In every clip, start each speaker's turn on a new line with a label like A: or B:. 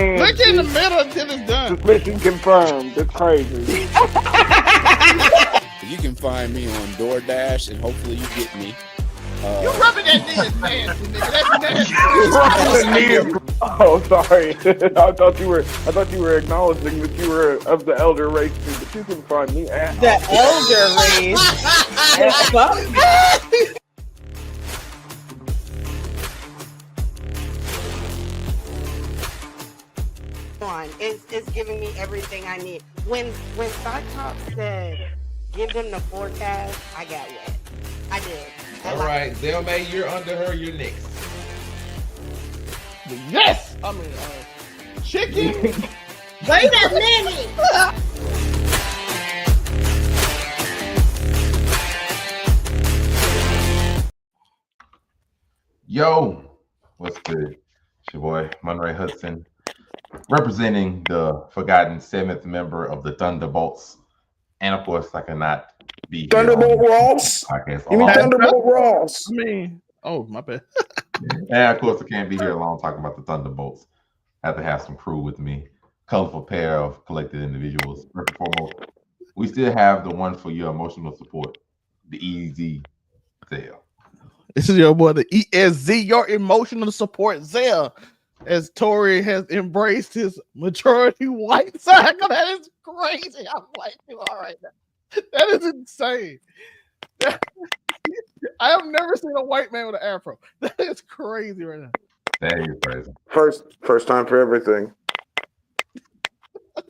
A: Man,
B: Look in the middle until it's done.
A: Mission confirmed. That's crazy.
C: You can find me on DoorDash, and hopefully you get me.
B: You rubbing that knee is nasty, nigga. That's nasty.
A: Oh, sorry. I thought you were acknowledging that you were of the elder race, but you can find me at
D: The elder race. It's giving me everything I need. When Cyclops said, "Give them the forecast," I got wet. I did.
E: All right, Zelmay, you're under her. You're next.
B: Yes! I mean, chicken.
D: Wait a minute.
F: Yo, what's good? It's your boy, Monray Hudson, representing the forgotten 7th member of the Thunderbolts. And of course, I cannot be
A: Thunderbolt Ross. You mean Thunderbolt Ross?
B: I mean, oh, my bad.
F: And of course, I can't be here alone talking about the Thunderbolts. I have to have some crew with me. Colorful pair of collected individuals. First and foremost, we still have the one for your emotional support, the EZ Zell.
B: This is your boy, the ESZ, your emotional support Zell, as Tory has embraced his majority white side. That is crazy how white you are right now. That is insane. I have never seen a white man with an afro. That is crazy right now.
F: That is crazy.
A: First time for everything.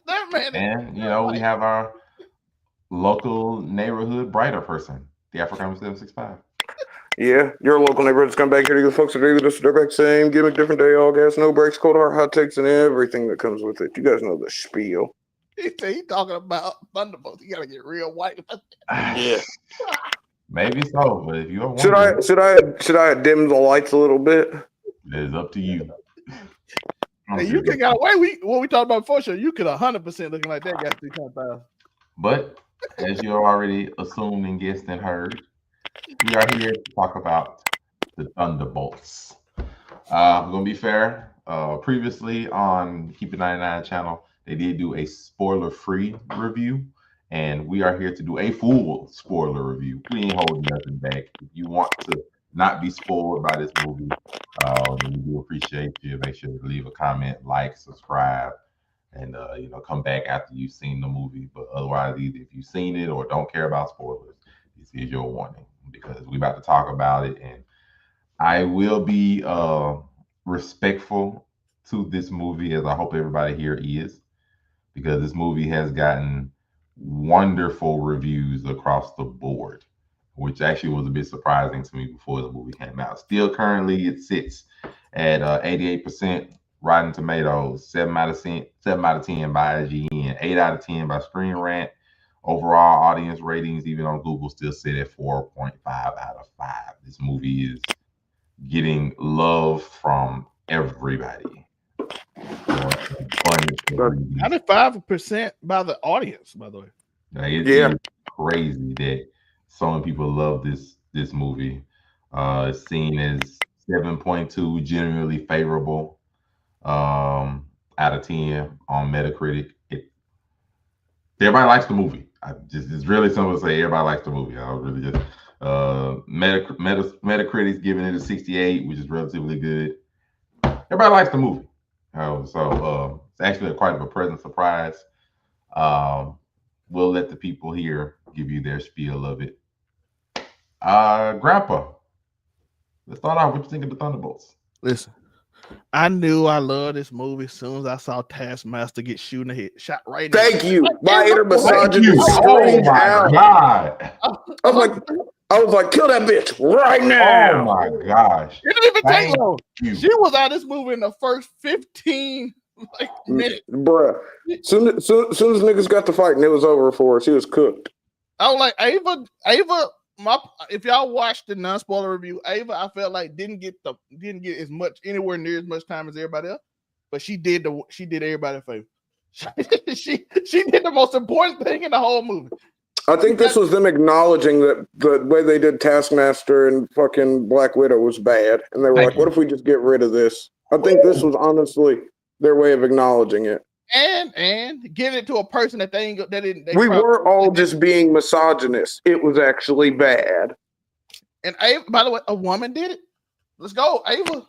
B: That man.
F: And we have our local neighborhood brighter person, the African 765.
A: Yeah, your local neighborhood's come back here to the folks that agree with us. They're back same gimmick, different day, all gas, no breaks, cold hard hot takes, and everything that comes with it. You guys know the spiel.
B: He talking about Thunderbolts. You gotta get real white.
A: Yeah.
F: Maybe so, but if you don't
A: should I dim the lights a little bit?
F: It's up to you.
B: Hey, you could got away. What we talked about before, show you could 100% looking like that guy 300,000.
F: But as you already assumed and guessed and heard, we are here to talk about the Thunderbolts. I'm gonna be fair. Previously on Keep It 99 channel, they did do a spoiler-free review, and we are here to do a full spoiler review. We ain't holding nothing back. If you want to not be spoiled by this movie, we do appreciate you. Make sure to leave a comment, like, subscribe, and come back after you've seen the movie. But otherwise, either if you've seen it or don't care about spoilers, this is your warning, because we're about to talk about it, and I will be respectful to this movie, as I hope everybody here is, because this movie has gotten wonderful reviews across the board, which actually was a bit surprising to me before the movie came out. Still currently it sits at 88% Rotten Tomatoes, 7 out of 10 by IGN, 8 out of 10 by Screen Rant. Overall audience ratings, even on Google, still sit at 4.5 out of 5. This movie is getting love from everybody.
B: 95% by the audience, by the way.
F: It's crazy that so many people love this movie. It's seen as 7.2, generally favorable out of 10 on Metacritic. Everybody likes the movie. It's really simple to say everybody likes the movie. I was really just Metacritic's giving it a 68, which is relatively good. Everybody likes the movie. So it's actually quite a pleasant surprise. We'll let the people here give you their spiel of it. Grandpa, let's start off. What you think of the Thunderbolts?
B: Listen, I knew I loved this movie as soon as I saw Taskmaster get shot right in the head.
A: Thank you. My inner misogynist
F: screamed out. God.
A: I was like, kill that bitch right now.
F: Oh my gosh.
B: It didn't even take long. She was out of this movie in the first 15 minutes.
A: Bruh. Soon as niggas got to fighting, it was over for her. She was cooked.
B: I was like, Ava, if y'all watched the non-spoiler review, Ava, I felt like didn't get anywhere near as much time as everybody else, but she did everybody a favor. she did the most important thing in the whole movie.
A: I think this was them acknowledging that the way they did Taskmaster and fucking Black Widow was bad, and they were like, "What if we just get rid of this?" I think this was honestly their way of acknowledging it.
B: And giving it to a person that they ain't that didn't.
A: We were all just being misogynist. It was actually bad.
B: And Ava, by the way, a woman did it. Let's go, Ava.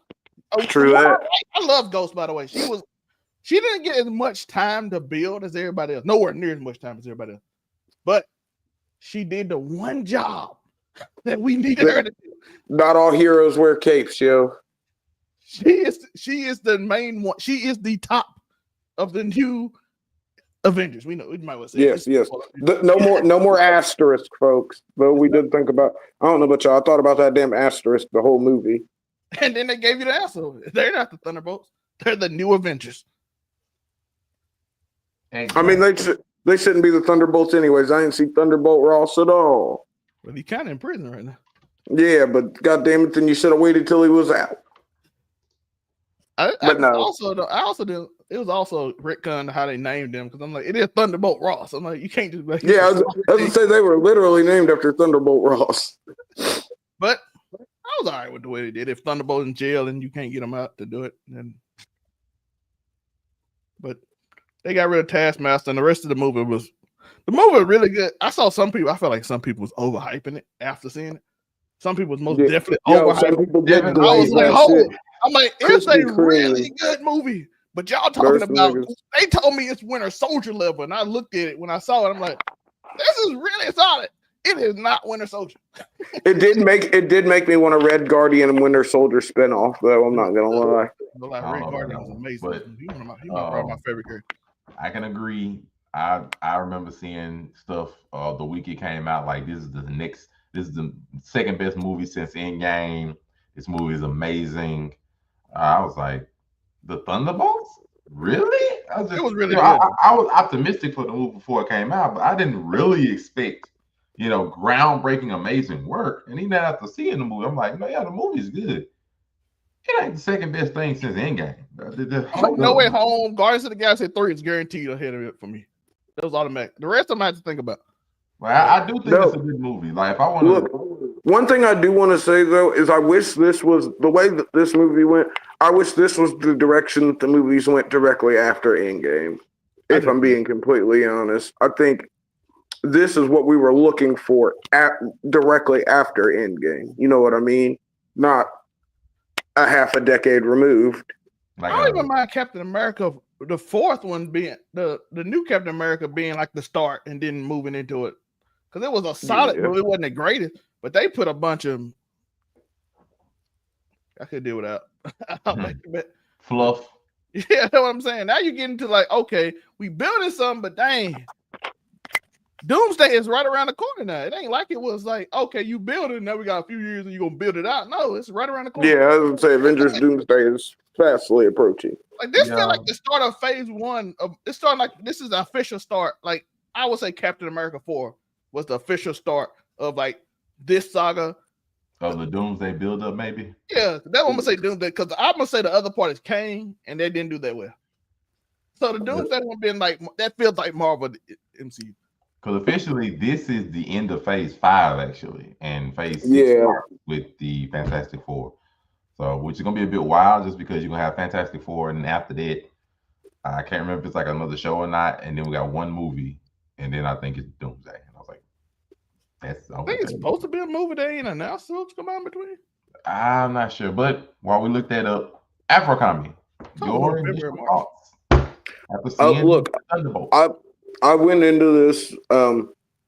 A: True that.
B: I love Ghost, by the way. She didn't get as much time to build as everybody else. Nowhere near as much time as everybody else. But she did the one job that we needed her to do.
A: Not all heroes wear capes, yo.
B: She is the main one. She is the top of the new Avengers. We know we might well say
A: yes. No more asterisk, folks. Though we did think about. I don't know about y'all. I thought about that damn asterisk the whole movie.
B: And then they gave you the answer. They're not the Thunderbolts. They're the new Avengers.
F: Exactly.
A: I mean, they shouldn't be the Thunderbolts anyways. I didn't see Thunderbolt Ross at all.
B: Well, he's kind of in prison right now.
A: Yeah, but goddamn it, then you should have waited till he was out.
B: I also did. It was also retcon how they named them because I'm like, it is Thunderbolt Ross. I'm like, you can't just.
A: Yeah, I was gonna say they were literally named after Thunderbolt Ross.
B: But I was all right with the way they did. If Thunderbolt's in jail and you can't get them out to do it, then. But they got rid of Taskmaster, and the rest of the movie was really good. I saw some people. I felt like some people was overhyping it after seeing it. Some people was most definitely overhyping it. I was like, hold. I'm like, it's a really good movie. But y'all talking about, they told me it's Winter Soldier level. And I looked at it when I saw it. I'm like, this is really solid. It is not Winter Soldier.
A: It did make me want a Red Guardian and Winter Soldier spinoff, though. I'm not gonna lie.
B: Red Guardian was amazing. He's one of my favorite characters.
F: I can agree. I remember seeing stuff the week it came out. Like this is the second best movie since Endgame. This movie is amazing. I was like, the Thunderbolts? Really?
B: It was really
F: good.
B: I
F: was optimistic for the movie before it came out, but I didn't really expect, groundbreaking, amazing work. And even after seeing the movie, I'm like, no, yeah, the movie's good. It ain't the second best thing since Endgame.
B: No Way Home, Guardians of the Galaxy 3 is guaranteed ahead of it for me. That was automatic. The rest of them I have to think about.
F: Well, I do think it's a good movie. Like, if I want to
A: look, one thing I do want to say though is I wish this was the way that this movie went. I wish this was the direction that the movies went directly after Endgame. If I'm being completely honest, I think this is what we were looking for directly after Endgame. You know what I mean? Not a half a decade removed.
B: I don't even mind Captain America. The fourth one being the new Captain America being like the start and then moving into it. Because it was a solid movie. It wasn't the greatest, but they put a bunch of. I could deal without.
F: Fluff.
B: Yeah, that's what I'm saying. Now you're getting to like, okay, we building something, but dang. Doomsday is right around the corner now. It ain't like it was like, okay, you build it, now we got a few years and you're going to build it out. No, it's right around the corner.
A: Yeah, I was going to say Avengers Doomsday is fastly approaching.
B: Like this feel like the start of phase one. It's starting like this is the official start. Like I would say Captain America 4 was the official start of like this saga.
F: Of the Doomsday build-up, maybe?
B: Yeah, that's what I'm going to say Doomsday, because I'm going to say the other part is Kane, and they didn't do that well. So the Doomsday one being like, that feels like Marvel MCU.
F: Because officially, this is the end of Phase 5, actually, and Phase 6 starts with the Fantastic Four. So, which is going to be a bit wild, just because you're going to have Fantastic Four, and after that, I can't remember if it's like another show or not, and then we got one movie, and then I think it's Doomsday. And I was like, I
B: think it's supposed to be a movie they ain't announced what's come on between.
F: I'm not sure, but while we look that up, Afro-Comedy, your initial thoughts after seeing Thunderbolts.
A: I went into this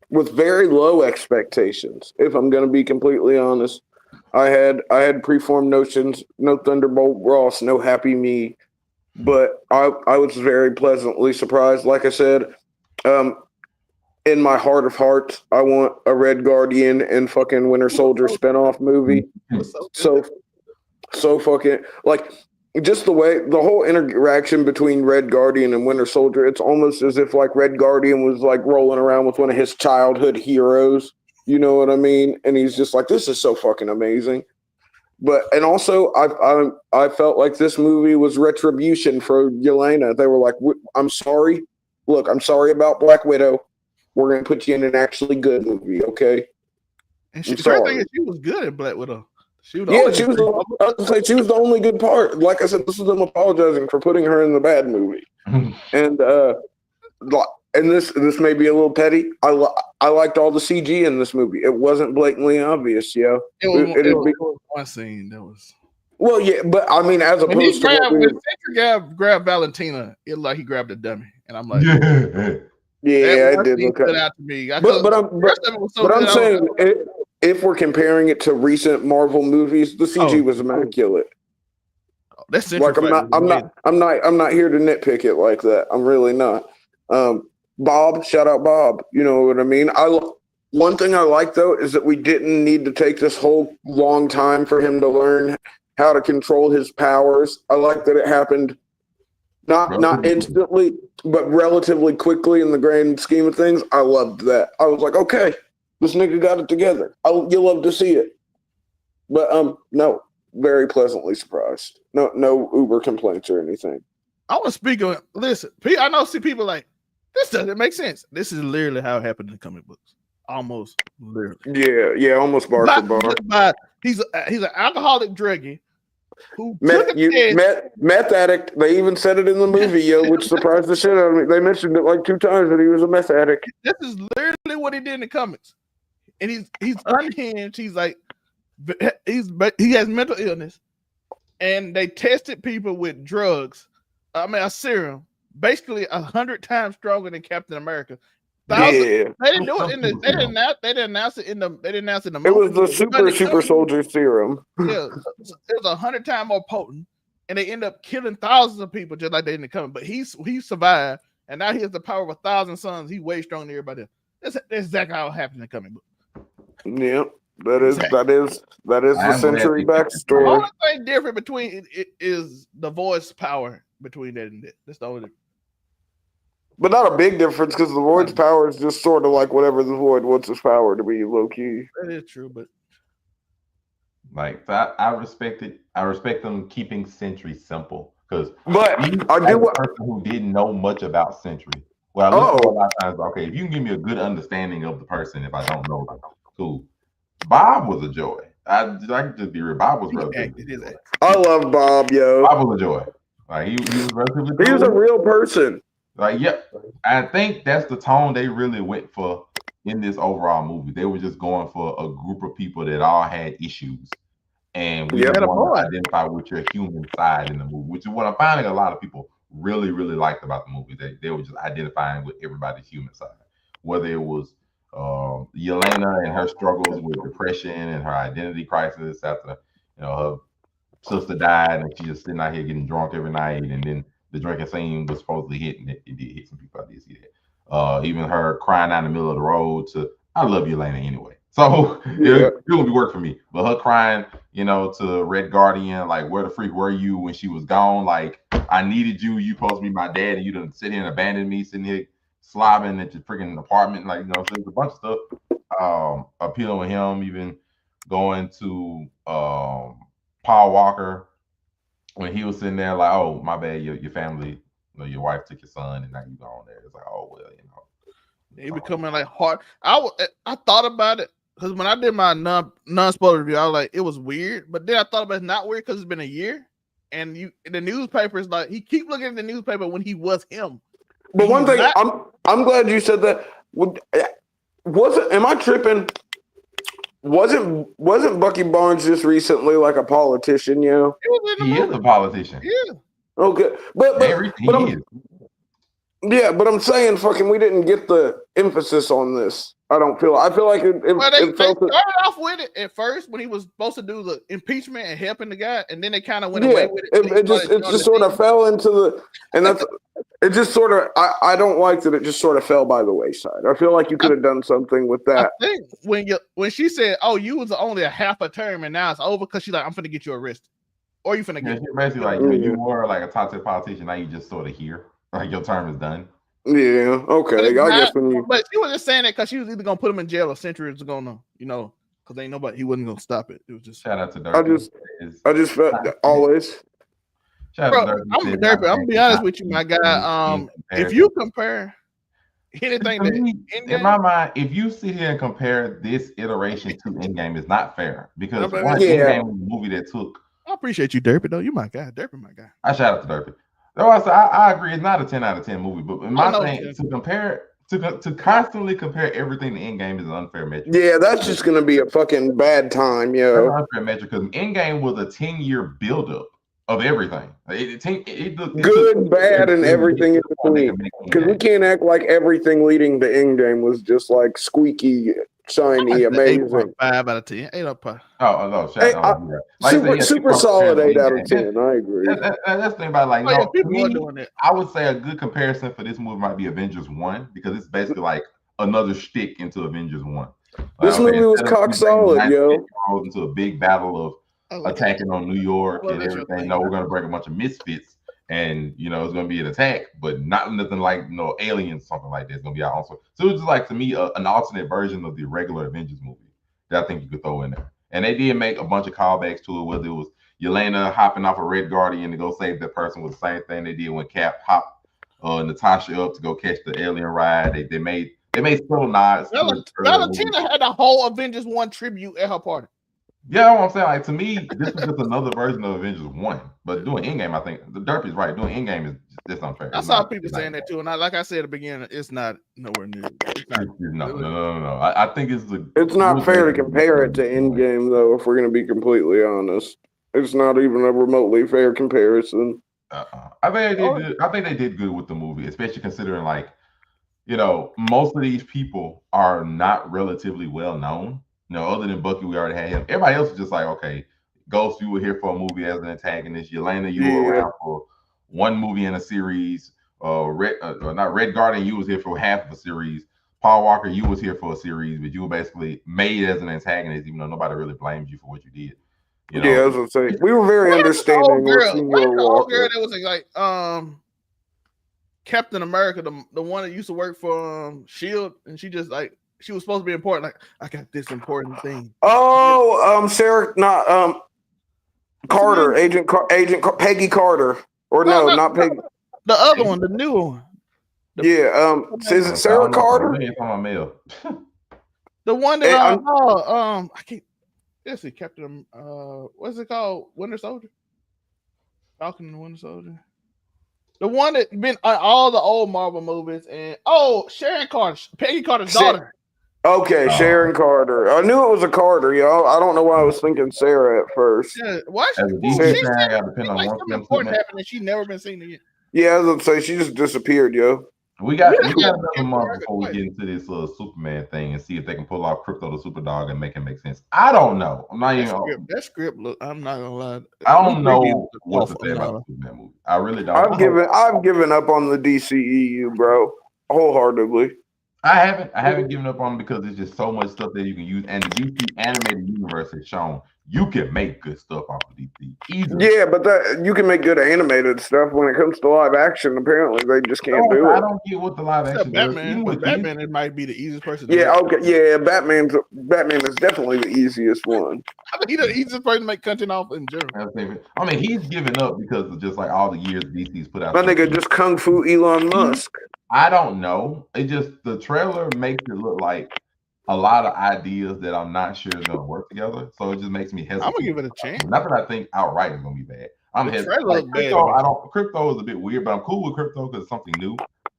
A: with very low expectations. If I'm going to be completely honest, I had preformed notions. No Thunderbolt Ross, no Happy Me, but I was very pleasantly surprised. Like I said, in my heart of hearts, I want a Red Guardian and fucking Winter Soldier spinoff movie. So fucking like. Just the whole interaction between Red Guardian and Winter Soldier, it's almost as if like Red Guardian was like rolling around with one of his childhood heroes. You know what I mean? And he's just like, this is so fucking amazing. And also I felt like this movie was retribution for Yelena. They were like, I'm sorry. Look, I'm sorry about Black Widow. We're going to put you in an actually good movie, okay?
B: And she was good at Black Widow. She was the
A: Yeah,
B: only
A: she was.
B: good
A: I was gonna say she was the only good part. Like I said, this is them apologizing for putting her in the bad movie. And and this may be a little petty. I liked all the CG in this movie. It wasn't blatantly obvious, yo.
B: It was
A: It'd be-
B: one scene that was.
A: well, yeah, but I mean, as
B: When he
A: opposed to what we
B: when Cedric grabbed Valentina, it like he grabbed a dummy, and I'm like,
A: yeah,
B: that
A: it
B: one
A: did
B: scene
A: look.
B: stood out to me.
A: But I'm saying if we're comparing it to recent Marvel movies, the CG was immaculate.
B: That's
A: Like I'm not here to nitpick it like that. I'm really not. Bob, shout out Bob. You know what I mean? One thing I like though is that we didn't need to take this whole long time for him to learn how to control his powers. I like that it happened not instantly, but relatively quickly in the grand scheme of things. I loved that. I was like, okay, this nigga got it together. You love to see it. But no, very pleasantly surprised. No Uber complaints or anything.
B: I want to speak on. Listen, I know see people like this doesn't make sense. This is literally how it happened in the comic books. Almost literally. Yeah,
A: almost bar for bar.
B: He's an alcoholic druggie who
A: meth addict. They even said it in the movie, yo, which surprised the shit out of me. They mentioned it like 2 times that he was a meth addict.
B: This is literally what he did in the comics, and he's unhinged. He's like he has mental illness, and they tested people with drugs. I mean, a serum, basically 100 times stronger than Captain America.
A: Yeah.
B: They didn't do it in the. They didn't announce it in the. They didn't announce it in the.
A: It was the super soldier serum.
B: Yeah, it was 100 times more potent, and they end up killing thousands of people just like they didn't come. But he survived, and now he has the power of 1,000 suns. He's way stronger than everybody else. That's exactly how it happened in the comic book.
A: Yeah, that is the Century backstory.
B: The only thing different between it is the voice power between that and that. That's the only difference.
A: But not a big difference because the Void's power is just sort of like whatever the Void wants his power to be, low key.
B: That is true, but
F: like I respect it. I respect them keeping Sentry simple because.
A: But
F: I do a person who didn't know much about Sentry. Well, I look for a lot of times. Okay, if you can give me a good understanding of the person, if I don't know them, cool. Bob was a joy. I can just be real. Bob was relatively.
A: I love Bob, yo.
F: Bob was a joy. Like he was relatively.
A: He was a real person.
F: Like, yep. I think that's the tone they really went for in this overall movie. They were just going for a group of people that all had issues. And we want to identify with your human side in the movie, which is what I'm finding a lot of people really, really liked about the movie. They were just identifying with everybody's human side. Whether it was Yelena and her struggles with depression and her identity crisis after her sister died and she just sitting out here getting drunk every night, and then the drinking scene was supposedly hit, and it did hit some people. I did see that. Even her crying out in the middle of the road to "I love you, Elena," anyway. So it would be work for me. But her crying, to Red Guardian, like, where the freak were you when she was gone? Like, I needed you. You supposed to be my dad, and you done sit here and abandon me, sitting here slobbing at your freaking apartment. Like, so there's a bunch of stuff appealing with him. Even going to Paul Walker. When he was sitting there like, oh, my bad, your family, your wife took your son, and now you gone there. It's like, oh, well,
B: He becoming like hard. I thought about it because when I did my non-spoiler review, I was like, it was weird. But then I thought about it's not weird because it's been a year, and the newspaper is like he keep looking at the newspaper when he was him.
A: But one thing, I'm glad you said that. Am I tripping? Wasn't Bucky Barnes just recently like a politician? He
F: is a politician.
B: Yeah.
A: Okay, but I'm saying, fucking, we didn't get the emphasis on this. I feel like they started
B: off with it at first when he was supposed to do the impeachment and helping the guy, and then they kind of went away with it.
A: It just sort of fell into the, and that's it. Just sort of, I don't like that it just sort of fell by the wayside. I feel like you could have done something with that.
B: I think when she said, "Oh, you was only a half a term and now it's over," because she's like, "I'm finna get you arrested," or you finna get
F: basically like you were like a toxic politician. Now you just sort of here, like your term is done.
A: Yeah, okay.
B: But she was just saying that because she was either gonna put him in jail or Century was gonna, because ain't nobody, he wasn't gonna stop it. It was just
F: shout out to Dirk.
A: I just felt always.
B: Bro, I'm gonna be honest with you, my guy. If you compare Anything
F: To
B: that
F: me, in
B: Endgame.
F: my mind, if you sit here and compare this iteration to Endgame, it's not fair because
B: Okay.
F: one
A: Yeah.
F: Endgame was a movie that took.
B: I appreciate you, Derpy, though. You my guy. Derpy, my guy.
F: I shout out to Derpy. Though I agree, it's not a 10 out of 10 movie, but in my
B: know,
F: thing, to compare to constantly compare everything to Endgame is an unfair metric.
A: Yeah, that's just gonna be a fucking bad time,
F: That's
A: yo.
F: an unfair metric because Endgame was a 10-year buildup of everything. It
A: Good, bad, and everything in
F: between.
A: between. Because we can't act like everything leading to Endgame was just like squeaky, shiny, amazing.
B: 8.5 out of 10. 8 up.
F: Oh no,
A: Hey, super
F: people
A: solid
F: compare
A: 8 out of
F: Endgame.
A: 10. I agree.
F: That's the thing about like,
B: Oh, yeah,
F: to
B: people are
F: me,
B: doing that.
F: I would say a good comparison for this movie might be Avengers 1 because it's basically like another stick into Avengers 1.
A: This movie was cock solid, yo.
F: Into a big battle of attacking on New York and everything. No, we're gonna bring a bunch of misfits, and it's gonna be an attack, but not nothing like aliens, something like that. It's gonna be our own. So it was just like, to me, an alternate version of the regular Avengers movie that I think you could throw in there. And they did make a bunch of callbacks to it, whether it was Yelena hopping off a Red Guardian to go save that person, was the same thing they did when Cap hopped Natasha up to go catch the alien ride. They made subtle nods.
B: Valentina had a whole Avengers 1 tribute at her party.
F: Yeah, what I'm saying, like, to me, this is just another version of Avengers 1. But doing Endgame, I think the Derpy's right. Doing Endgame is just unfair.
B: I saw people saying that too, and like I said at the beginning, it's not nowhere near.
F: No. I think
A: it's not fair to compare it to Endgame, though. If we're gonna be completely honest, it's not even a remotely fair comparison.
F: I think they did good with the movie, especially considering, like, most of these people are not relatively well known. Other than Bucky, we already had him. Everybody else is just like, okay, Ghost, you were here for a movie as an antagonist. Yelena, you were around for one movie in a series. Red Guardian, you was here for half of a series. Paul Walker, you was here for a series, but you were basically made as an antagonist, even though nobody really blames you for what you did.
A: Yeah, I was gonna say, we were very understanding with Senior Walker.
B: That was like Captain America, the one that used to work for Shield, and she just like, she was supposed to be important. Like, I got this important thing.
A: Oh, Sarah, not Carter, Agent Peggy Carter, or no, not Peggy.
B: The other one, the new one.
A: Is it Sarah Carter?
B: The one that I can't. Let's see, Captain. What's it called? Winter Soldier. Falcon and the Winter Soldier. The one that been on all the old Marvel movies, and Sharon Carter, Peggy Carter's daughter.
A: Okay, Sharon Carter. I knew it was a Carter, yo. I don't know why I was thinking Sarah at first.
B: Yeah, why? Something important happened and she's never been seen again.
A: Yeah, I was gonna say she just disappeared, yo.
F: We got another month before we get into this Superman thing and see if they can pull off Crypto the Superdog and make it make sense. I don't know. I'm not even.
B: That script. Look, I'm not gonna lie.
F: I don't know what to say about the Superman movie. I really don't.
A: I've given up on the DCEU, bro, wholeheartedly.
F: I haven't given up on them because there's just so much stuff that you can use, and the DC animated universe has shown you can make good stuff off of DC. Easily.
A: Yeah, but you can make good animated stuff. When it comes to live action, apparently they just can't do it.
F: I don't get what the live action
B: Batman. With Batman, it might be the easiest person.
A: Batman is definitely the easiest one.
B: I think he's the easiest person to make content off in general.
F: I mean, he's given up because of just like all the years DC's put out.
A: My nigga just kung fu Elon Musk.
F: I don't know. It just, the trailer makes it look like a lot of ideas that I'm not sure is gonna work together. So it just makes me hesitant.
B: I'm gonna give it a chance.
F: Not that I think outright is gonna be bad. I'm hesitant. Like, Crypto is a bit weird, but I'm cool with Crypto because it's something new.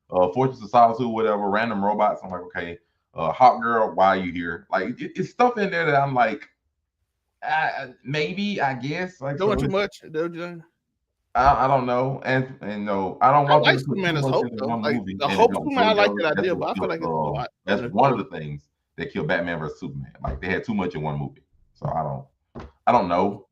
F: Fortress of Solitude, whatever, random robots. I'm like, okay. Hawk Girl, why are you here? Like, it's stuff in there that I'm like, maybe, I guess. Like,
B: doing too much.
F: I don't know, and no, I don't want.
B: I like Superman as Hope though. Like the Hope Superman, I like that idea, but I feel like it's a lot.
F: That's one of the things that killed Batman versus Superman. Like they had too much in one movie, so I don't know.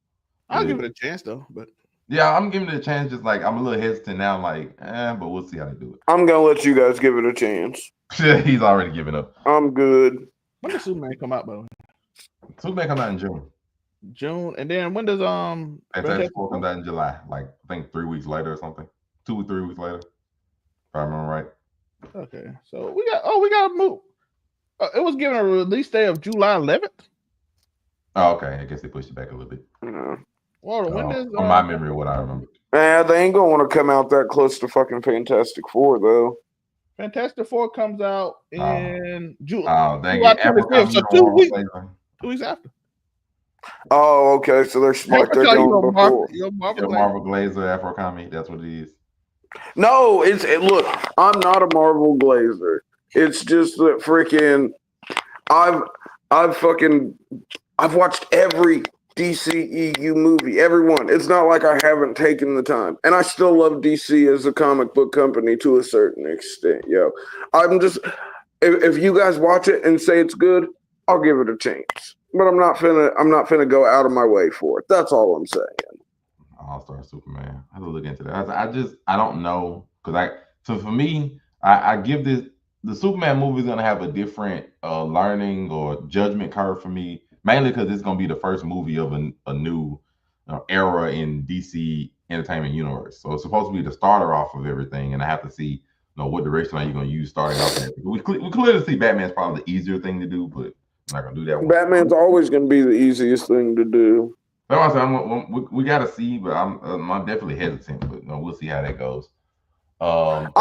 B: I'll give it a chance though, but
F: yeah, I'm giving it a chance. Just like I'm a little hesitant now, like, but we'll see how they do it.
A: I'm gonna let you guys give it a chance.
F: He's already given up.
A: I'm good.
B: When does Superman come out, by the way?
F: Superman come out in June,
B: and then when does
F: Fantastic Four comes out in July? Like I think 3 weeks later or something. 2 or 3 weeks later. If I remember right.
B: Okay, so we got to move. It was given a release day of July 11th.
F: Oh, okay. I guess they pushed it back a little bit.
B: Well, when does
F: from my memory of what I remember.
A: They ain't gonna want to come out that close to fucking Fantastic Four though.
B: Fantastic Four comes out in
F: Dang
B: July
F: it. April
B: 25th, so
F: Comics,
B: 2 weeks after.
A: Oh, okay. So they're like they're going before.
F: Marvel Glazer Afro Comic. That's what it is.
A: No, look. I'm not a Marvel Glazer. It's just that freaking. I've watched every DCEU movie, everyone. It's not like I haven't taken the time, and I still love DC as a comic book company to a certain extent. Yo, I'm just if you guys watch it and say it's good, I'll give it a chance. But I'm not finna go out of my way for it. That's all I'm saying.
F: All-Star Superman. I have to look into that. I don't know so for me, I give this the Superman movie is gonna have a different learning or judgment curve for me, mainly because it's gonna be the first movie of a new era in DC entertainment universe. So it's supposed to be the starter off of everything, and I have to see what direction are you gonna use starting off. We clearly see Batman's probably the easier thing to do, but I'm not gonna do that one.
A: Batman's always gonna be the easiest thing to do.
F: We gotta see, but I'm definitely hesitant. But we'll see how that goes.
A: Look,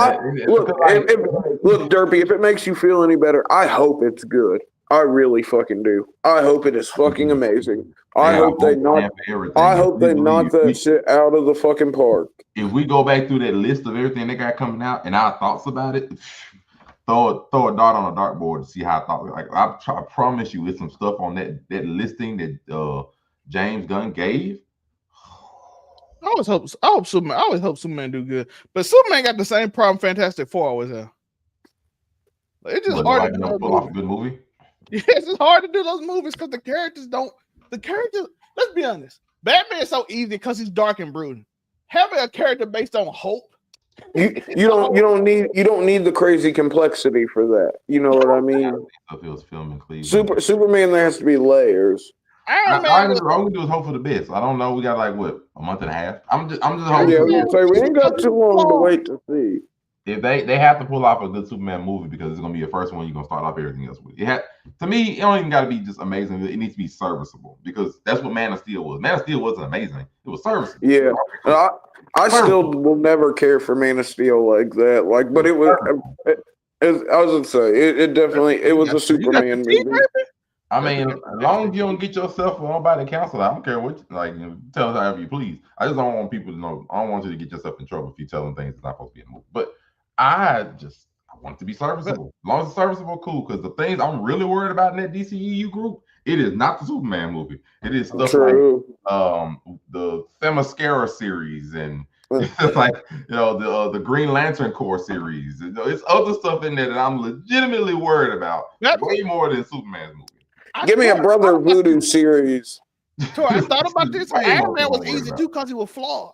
A: Derpy, if it makes you feel any better, I hope it's good. I really fucking do. I hope it is fucking amazing. I hope they knock that shit out of the fucking park.
F: If we go back through that list of everything they got coming out and our thoughts about it, throw a dart on a dartboard to see how I thought. Like I promise you, with some stuff on that listing that James Gunn gave.
B: I always hope Superman do good, but Superman got the same problem Fantastic Four always have. It's just hard to pull off a good movie. Yes, it's hard to do those movies because the characters. Let's be honest. Batman is so easy because he's dark and brooding. Having a character based on hope.
A: You don't need the crazy complexity for that. You know what I mean? Superman, there has to be layers.
F: All we can do is hope for the best. I don't know. We got like what, a month and a half. I'm just hoping.
A: Yeah, we ain't got too long to wait to see.
F: If they have to pull off a good Superman movie because it's gonna be the first one you're gonna start off everything else with. To me, it don't even gotta be just amazing. It needs to be serviceable because that's what Man of Steel was. Man of Steel wasn't amazing. It was serviceable.
A: Yeah. I still will never care for Man of Steel like that. But it was I was gonna say it was a Superman movie.
F: I mean, as long as you don't get yourself on by the council, I don't care what tell us however you please. I just don't want people to know. I don't want you to get yourself in trouble if you tell them things that's not supposed to be in the movie. But I want it to be serviceable. As long as it's serviceable, cool. Because the things I'm really worried about in that DCEU group, it is not the Superman movie. It is stuff like the Themyscira series and like the Green Lantern Corps series. It's other stuff in there that I'm legitimately worried about. Way more than Superman's movie.
A: Give me a Brother Voodoo series.
B: So I thought about this. Iron Man was easy too because he was flawed.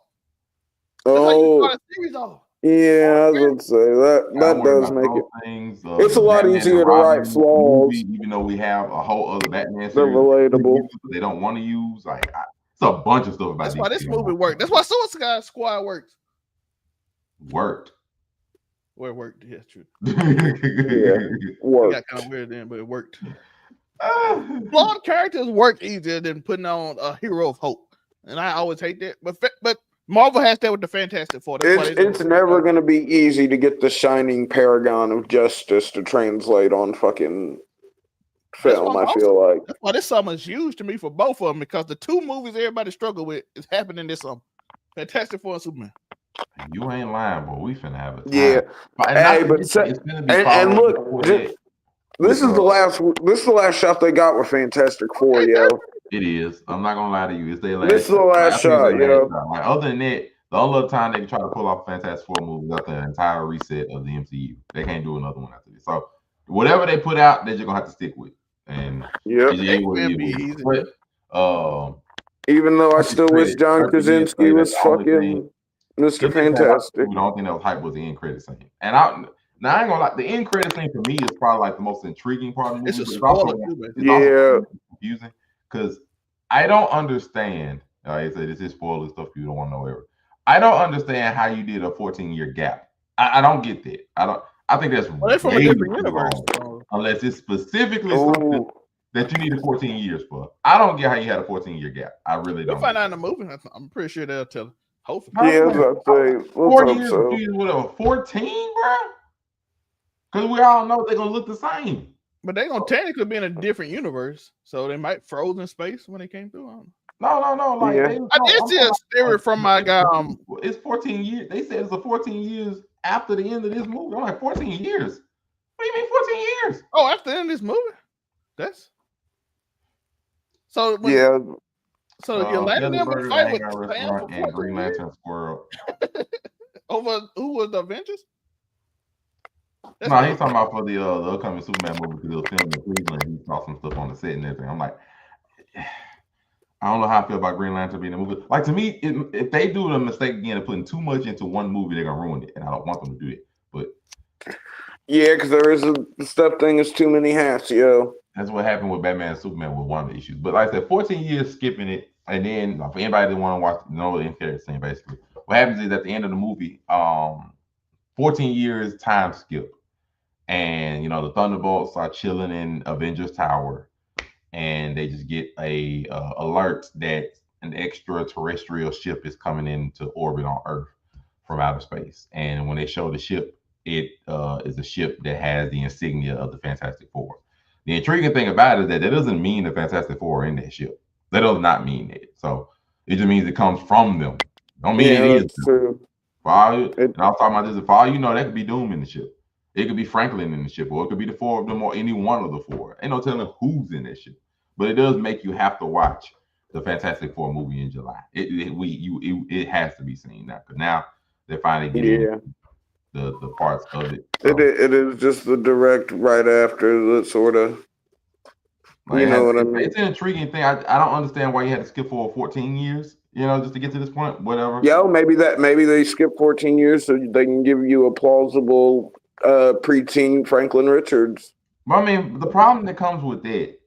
A: Oh, yeah, I would say that does make it. It's a lot easier to write flaws,
F: even though we have a whole other Batman series.
A: They're relatable.
F: They don't want to use it's a bunch of stuff about.
B: That's why this movie worked. That's why Suicide Squad works.
F: Worked.
B: Well, it worked. Yeah, true.
A: Worked.
B: It got kind of weird then, but it worked. Flawed characters work easier than putting on a hero of hope, and I always hate that. But Marvel has that with the Fantastic Four.
A: It's never going to be easy to get the shining paragon of justice to translate on fucking film. I feel like
B: that's why this summer is huge to me for both of them because the two movies everybody struggle with is happening this summer: Fantastic Four and Superman.
F: You ain't lying, boy. We finna have it.
A: Yeah, and look. This is the last shot they got with Fantastic Four, yo.
F: It is. I'm not gonna lie to you. It's their last.
A: This is the last shot, yo.
F: Other than that, the only other time they can try to pull off a Fantastic Four movie after the entire reset of the MCU. They can't do another one after this. So whatever they put out, they're just gonna have to stick with. And but
A: even though I still wish John Krasinski was fucking Mr. Fantastic.
F: The only thing that was hype was the end credit scene. And I ain't gonna lie, the end credit scene for me is probably like the most intriguing part of the movie. It's also confusing because I don't understand. I say this is spoiler stuff you don't want to know ever. I don't understand how you did a 14-year gap. I don't get that. I think that's
B: from a different universe,
F: unless it's specifically something that you needed 14 years for. I don't get how you had a 14-year gap. I really don't.
B: We'll find out in the movie. I'm pretty sure they'll tell us. Hopefully.
A: Yeah, I was about to say
F: 4 years, whatever. 14, bro. Because we all know they're gonna look the same.
B: But they're gonna technically be in a different universe, so they might froze in space when they came through. I don't know.
F: No. Like
A: Yeah.
B: I did see a theory from my guy.
F: It's 14 years. They said it's a 14 years after the end of this movie. I'm like 14 years. What do you mean 14 years?
B: Oh, after the end of this movie, that's so.
A: Yeah.
B: So you landed them
F: Burger,
B: a fight with
F: Hangout
B: Sam
F: Restaurant,
B: for
F: and Green
B: 14 years
F: Lantern Squirrel.
B: over who was the Avengers? That's
F: No, he's talking about for the upcoming Superman movie because it was filmed in Cleveland. He saw some stuff on the set and everything. I'm like, I don't know how I feel about Green Lantern being in a movie. Like to me, if they do the mistake again of putting too much into one movie, they're gonna ruin it, and I don't want them to do it. But
A: Yeah, because there is a stuff thing is too many hats, yo.
F: that's what happened with Batman and Superman with one of the issues. But like I said, 14 years skipping it, and then for anybody that want to watch, know the end credit scene, basically, what happens is at the end of the movie, 14 years time skip, and the Thunderbolts are chilling in Avengers Tower, and they just get a alert that an extraterrestrial ship is coming into orbit on Earth from outer space. And when they show the ship, it is a ship that has the insignia of the Fantastic Four. The intriguing thing about it is that doesn't mean the Fantastic Four are in that ship. That does not mean it. So it just means it comes from them. Don't mean it is.
A: True.
F: And I was talking about this. For all you know, that could be Doom in the ship. It could be Franklin in the ship, or it could be the four of them, or any one of the four. Ain't no telling who's in that ship. But it does make you have to watch the Fantastic Four movie in July. It has to be seen now, because now they're finally getting the parts of it. So,
A: It is just the direct right after the sort of.
F: like,
A: You know what I mean?
F: It's an intriguing thing. I don't understand why you had to skip for 14 years, just to get to this point. Whatever.
A: Yo, maybe they skip 14 years so they can give you a plausible preteen Franklin Richards.
F: But I mean, the problem that comes with that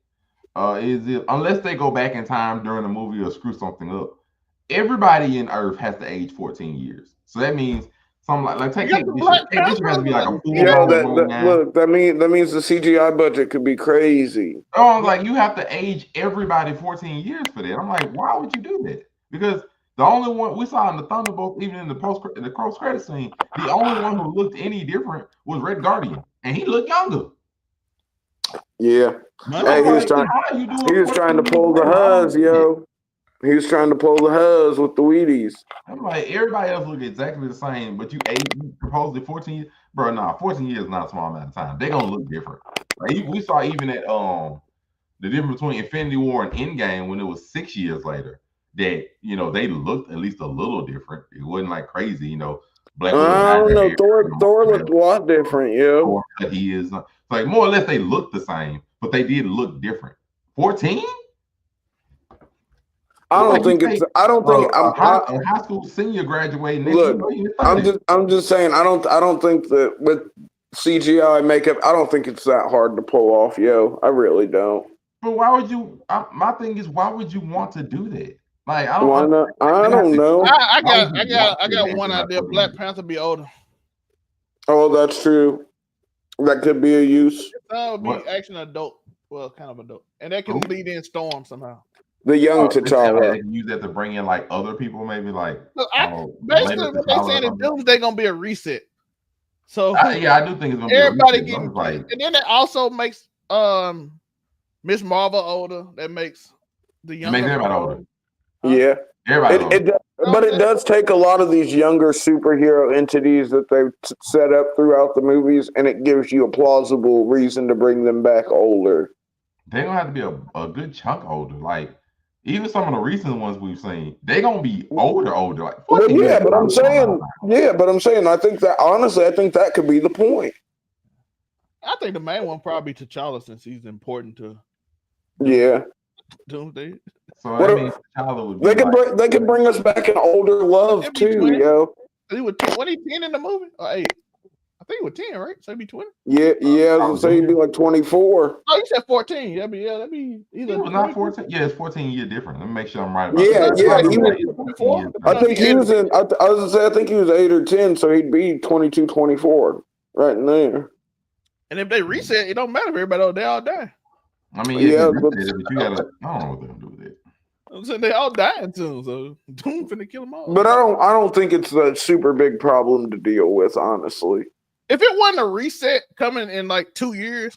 F: is unless they go back in time during the movie or screw something up, everybody in Earth has to age 14 years. So that means something like take Bishop has to be like a full
A: look, that means the CGI budget could be crazy.
F: Oh, like you have to age everybody 14 years for that. I'm like, why would you do that? Because the only one we saw in the Thunderbolts, even in the post credit scene, the only one who looked any different was Red Guardian, and he looked younger.
A: Yeah. Hey, he was trying to pull the Huz, yo. He was trying to pull the Huz with the Wheaties.
F: I'm like, everybody else look exactly the same, but you supposedly 14 years. Bro, 14 years is not a small amount of time. They're gonna look different. Like, we saw even at the difference between Infinity War and Endgame when it was 6 years later that they looked at least a little different. It wasn't like crazy, Black Widow.
A: I don't know. Thor looked a lot different, yo.
F: He is like more or less they look the same, but they did look different. 14?
A: I'm
F: high school senior graduating.
A: Look, I'm just saying I don't think that with CGI makeup, I don't think it's that hard to pull off, yo. I really don't.
F: But why would you? My thing is, why would you want to do that? Like, I
A: don't know.
B: I got one idea. Black Panther be older.
A: Oh, that's true. That could be a use.
B: That would be action adult. Well, kind of adult, and that can lead in Storm somehow.
A: The young T'Challa.
F: Use that to bring in like other people, maybe like.
B: Basically, what they saying in Doomsday gonna be a reset. So
F: I do think it's gonna
B: everybody
F: be
B: getting like, and then that also makes Miss Marvel older. That makes the younger.
F: Makes everybody older.
A: Yeah,
F: everybody.
A: But it does take a lot of these younger superhero entities that they've set up throughout the movies, and it gives you a plausible reason to bring them back older.
F: They're gonna have to be a good chunk older, like. Even some of the recent ones we've seen, they're gonna be older. Like,
A: but I'm saying, I think that could be the point.
B: I think the main one probably T'Challa, since he's important to.
A: Yeah.
B: Doomsday.
F: So T'Challa would be
A: they can bring us back an older love too, yo.
B: He was 10 in the movie or 8. I think it was 10, right? So it'd be 20.
A: Yeah. I was gonna say he'd be like 24.
B: Oh, you said 14. That'd be either.
F: It was not 14. Yeah, it's 14 year different. Let me make sure I'm right about
A: that. Yeah.
B: He was,
A: I think he was in. I was gonna say I think he was 8 or 10, so he'd be 22, 24, right in there.
B: And if they reset, it don't matter if everybody they all die.
F: I mean, but you gotta. I don't know what they're gonna do with it.
B: I'm saying they all dying soon, so Doom finna kill them all.
A: But I don't think it's a super big problem to deal with, honestly.
B: If it wasn't a reset coming in like 2 years,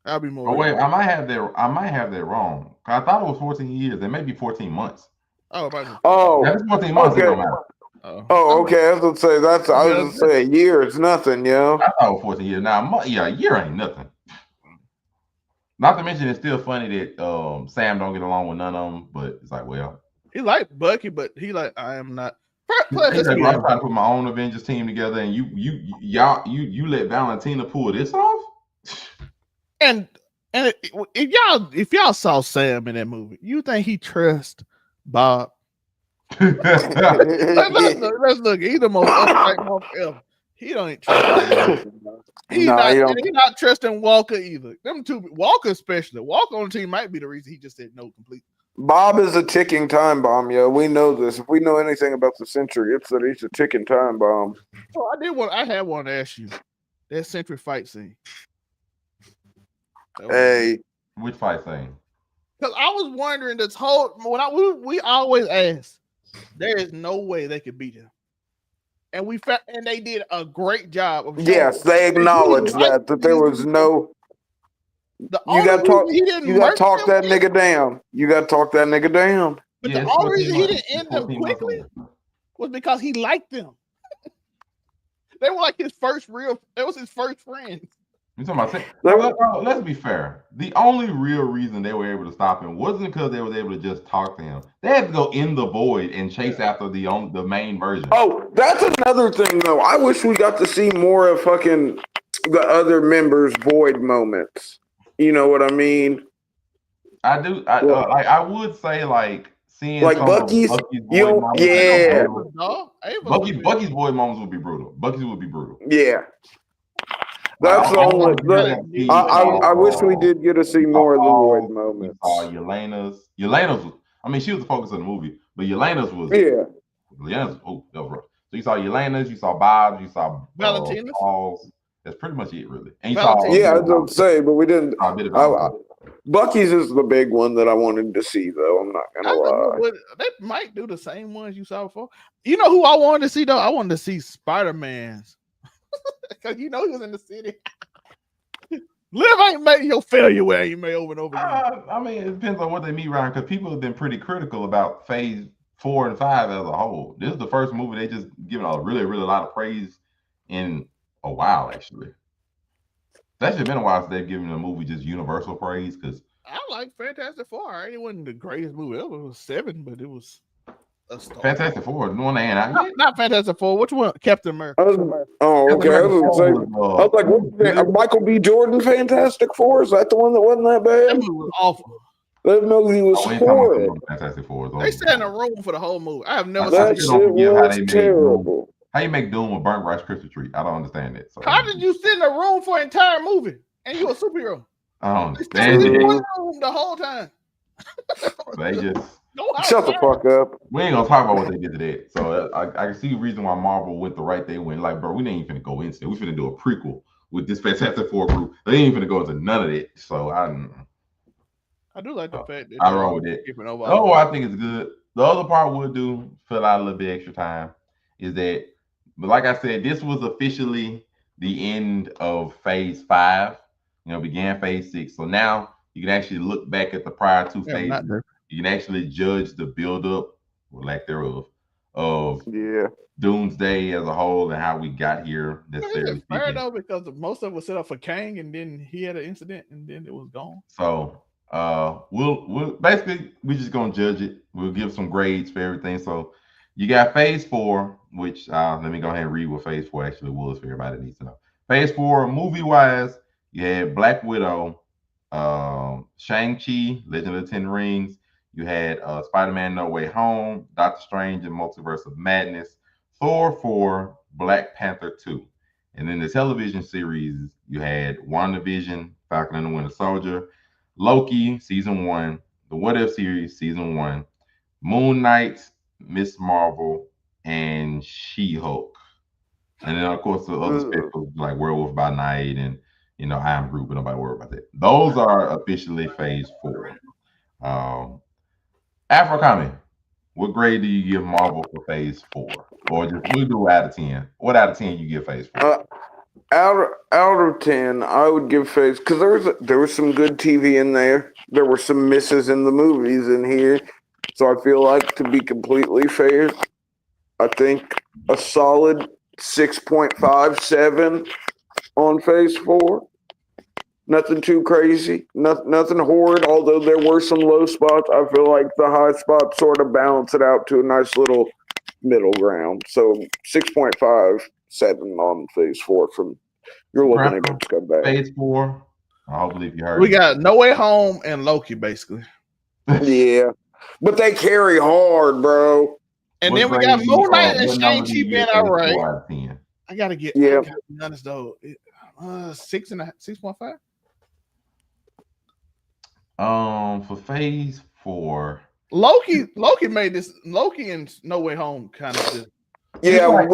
B: I'll be more.
F: Oh wait, I might have that wrong. I thought it was 14 years. It may be 14 months.
B: Oh,
F: If it's 14 months, it don't matter.
A: Oh, okay. I was gonna say that's. I was gonna say a year is nothing, yo.
F: I thought it was 14 years. Now, a year ain't nothing. Not to mention, it's still funny that Sam don't get along with none of them. But it's like, well,
B: he like Bucky, but he like I am not.
F: I'm trying to put my own Avengers team together, and you let Valentina pull this off.
B: And if y'all saw Sam in that movie, you think he trusts Bob? let's look. He's the most upright motherfucker ever. He don't trust him. He's not trusting Walker either. Them two, Walker especially. Walker on the team might be the reason he just said no completely.
A: Bob is a ticking time bomb, yo. We know this. If we know anything about the Century, it's that he's a ticking time bomb.
B: So I had one to ask you. That Century fight scene.
A: Hey,
F: which fight scene?
B: Because I was wondering this whole we always ask. There is no way they could beat him, and they did a great job of.
A: Yes, they acknowledged that there was no. You got to talk that nigga down. You got to talk that nigga down.
B: But the only reason he didn't end them quickly was because he liked them. They were like his first that was his first friends.
F: You talking about? Let's be fair. The only real reason they were able to stop him wasn't because they was able to just talk to him. They had to go in the void and chase after the main version.
A: Oh, that's another thing though. I wish we got to see more of fucking the other members' void moments. You know what I mean?
F: I do. I would say like seeing
A: like Bucky's void moments. Yeah.
F: Bucky's void moments would be brutal. Bucky's would be brutal.
A: Yeah. That's the only. I wish we did get to see more of the void moments.
F: Yelena's. I mean, she was the focus of the movie, but Yelena's was.
A: Yeah.
F: Yelena's. Oh, that was rough. So you saw Yelena's, you saw Bob's, you saw
B: Valentina's.
F: Paul's. That's pretty much it, really. And you
A: I was going to say, but we didn't. Bucky's is the big one that I wanted to see, though. I'm not gonna lie.
B: They might do the same ones you saw before. You know who I wanted to see though? I wanted to see Spider-Man's. Because you know he was in the city. Liv ain't made your failure where he made over and over again.
F: I mean, it depends on what they meet, Ryan, because people have been pretty critical about phase 4 and 5 as a whole. This is the first movie they just given a really, really lot of praise in a while, actually. That's just been a while since they've given a movie just universal praise, because
B: I like Fantastic Four. It wasn't the greatest movie ever. It was 7, but it was a star.
F: Fantastic Four, the one they ain't out yet?
B: Not Fantastic Four. Which one? Captain America.
A: Oh, okay. I was like, what, Michael B. Jordan Fantastic Four? Is that the one that wasn't that bad?
B: That movie was awful.
A: That movie was horrible.
F: Fantastic Four.
B: They sat in a room for the whole movie. I have never
A: that
B: seen
A: shit was terrible.
F: How you make Doom a burnt Rice Krispie treat? I don't understand it. So.
B: How did you sit in a room for an entire movie and you a superhero?
F: I don't understand it.
B: Room the whole time.
F: They just
A: shut the fuck up.
F: We ain't gonna talk about what they did to that. So I can see the reason why Marvel went the right they went. Like, bro, we ain't even gonna go into it. We finna do a prequel with this Fantastic Four group. They ain't even gonna go into none of it. So I
B: do like the fact that
F: I roll with it. Oh, I think it's good. The other part would fill out a little bit extra time is that, but like I said, this was officially the end of phase 5. Began phase 6. So now you can actually look back at the prior 2 phases. You can actually judge the buildup, or lack thereof, of Doomsday as a whole and how we got here.
B: It's fair though, because most of it was set up for Kang, and then he had an incident, and then it was gone.
F: So we'll basically we're just gonna judge it. We'll give some grades for everything. So you got phase 4, which let me go ahead and read what phase 4 actually was for everybody that needs to know. Phase 4, movie wise, you had Black Widow, Shang-Chi, Legend of the Ten Rings. You had Spider-Man No Way Home, Doctor Strange and Multiverse of Madness, Thor 4, Black Panther 2. And then the television series, you had WandaVision, Falcon and the Winter Soldier, Loki, Season 1, the What If series, Season 1, Moon Knight, Miss Marvel, and She-Hulk. And then, of course, the other specials like Werewolf by Night and, I Am Groot, but nobody worry about that. Those are officially phase 4. Afro-Comic, what grade do you give Marvel for phase 4? Or just we do out of 10? What out of 10 you give phase 4?
A: Out of 10, I would give Phase because there was some good TV in there. There were some misses in the movies in here, so I feel like to be completely fair, I think a solid 6.57 on Phase 4. Nothing too crazy, nothing horrid. Although there were some low spots, I feel like the high spots sort of balance it out to a nice little middle ground. So 6.57 on Phase 4 from you're looking at
F: Grandpa,
A: good scumbag.
F: Phase 4. I believe you heard
B: We
F: me.
B: got No Way Home and Loki, basically.
A: Yeah, but they carry hard, bro.
B: And
F: What
B: then we
F: grade
B: got
F: do you-
B: Moon Knight and
F: what number
B: Shang-Chi
F: do you
B: being
F: give
B: all
F: Phase
B: right.
F: 4 out of 10?
B: I gotta be honest though. 6.5.
F: For Phase 4.
B: Loki made this. Loki and No Way Home kind of just.
A: Yeah,
F: like,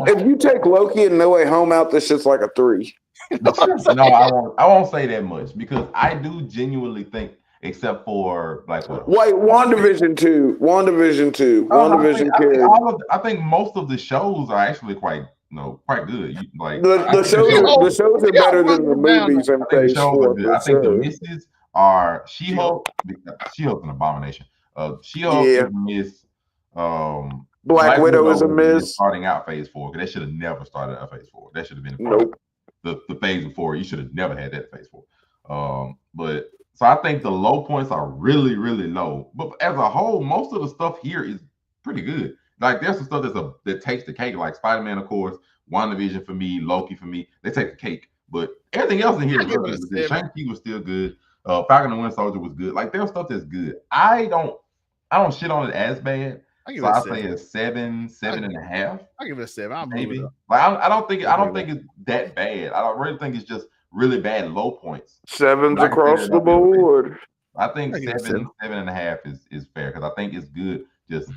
A: if you take Loki and No Way Home out, this shit's like a 3.
F: No, I won't say that much because I do genuinely think, except for like what?
A: Wait, WandaVision 2.
F: I think most of the shows are actually quite good.
A: The shows are better than the movies in
F: I think the
A: Phase
F: shows
A: 4
F: are good.
A: for
F: I think the
A: sure.
F: misses are She-Hulk. She-Hulk's an abomination. She-Hulk is a miss.
A: Black Widow is a
F: is
A: miss.
F: starting out Phase 4 because that should have never started out Phase 4. That should have been
A: Nope.
F: The phase before. You should have never had that Phase 4. But so I think the low points are really, really low. But as a whole, most of the stuff here is pretty good. Like there's some stuff that takes the cake, like Spider-Man, of course, WandaVision for me, Loki for me. They take the cake. But everything else in here is really good. Shang-Chi was still good. Falcon and Winter Soldier was good. Like there's stuff that's good. I don't shit on it as bad. So I say a 7.5.
B: I give it a 7.
F: Maybe. Like I don't think it's that bad. I don't really think it's just really bad low points.
A: 7s across the board.
F: I think 7.5 is fair because I think it's good. Just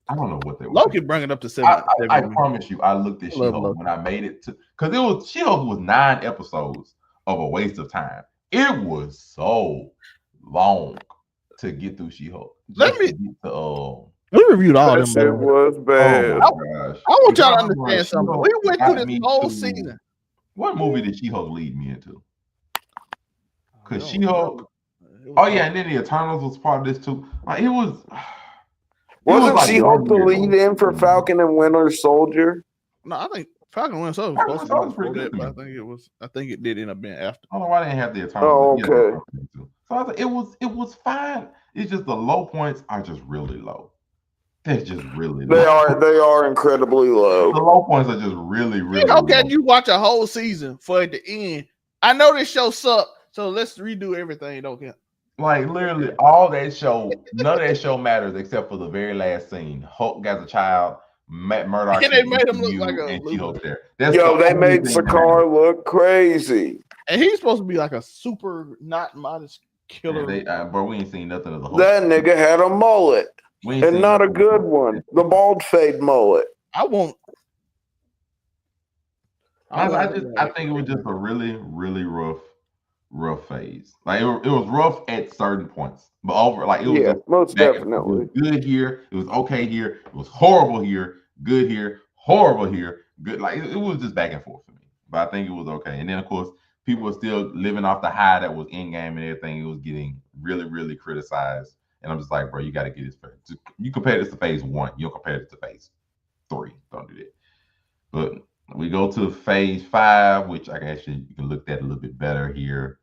F: I don't know what they were.
B: Loki bring it up to 7.
F: I promise you, I looked at She-Hulk when I made it to because She-Hulk was 9 episodes of a waste of time. It was so long to get through She-Hulk.
B: We reviewed all them.
A: It was bad.
F: Oh my gosh.
B: I want y'all to understand something. We went through this whole season.
F: What movie did She-Hulk lead me into? Because She-Hulk. Oh yeah, and then the Eternals was part of this too. It was.
A: Wasn't She-Hulk the lead in for Falcon and Winter Soldier?
B: No, I think Falcon and Winter Soldier was supposed to be pretty good, but I think it did end up being after.
F: I don't know why they didn't have the Eternals.
A: Oh, okay.
F: So I thought it was fine. It's just the low points are just really low. They're just really low.
A: They are incredibly low.
F: The low points are just really, really
B: How can
F: low.
B: you watch a whole season for at the end? I know this show sucked, so let's redo everything. Don't care.
F: Like literally all that show, none of that show matters except for the very last scene. Hulk got a child, Matt Murdock,
B: and they made him look like a
F: She-Hulk there.
A: They made Sakaar look crazy.
B: And he's supposed to be like a super not modest killer.
F: Yeah, bro, we ain't seen nothing of the Hulk.
A: That nigga had a mullet. And not a good one. The bald fade mullet.
F: I think it was just a really, really rough phase. Like it was rough at certain points, but it was
A: most definitely.
F: It was good here. It was okay here. It was horrible here. Good here. Horrible here. Good. Like it was just back and forth for me. But I think it was okay. And then of course people were still living off the high that was in game and everything. It was getting really, really criticized. And I'm just like, bro, you got to get this. You compare this to Phase 1. You don't compare this to Phase 3. Don't do that. But we go to Phase 5, which you can look at a little bit better here.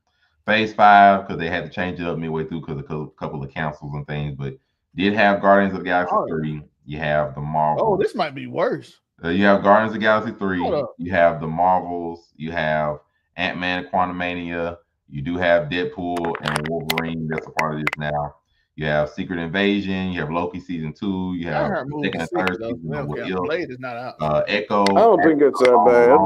F: Phase 5, because they had to change it up midway through because of a couple of cancels and things, but did have Guardians of the Galaxy 3. You have the Marvels.
B: Oh, this might be worse.
F: You have Guardians of the Galaxy 3. You have the Marvels. You have Ant-Man and Quantumania. You do have Deadpool and Wolverine. That's a part of this now. You have Secret Invasion. You have Loki season 2. You have second and third season.
B: Blade is not out.
F: Echo.
A: I don't think it's that bad.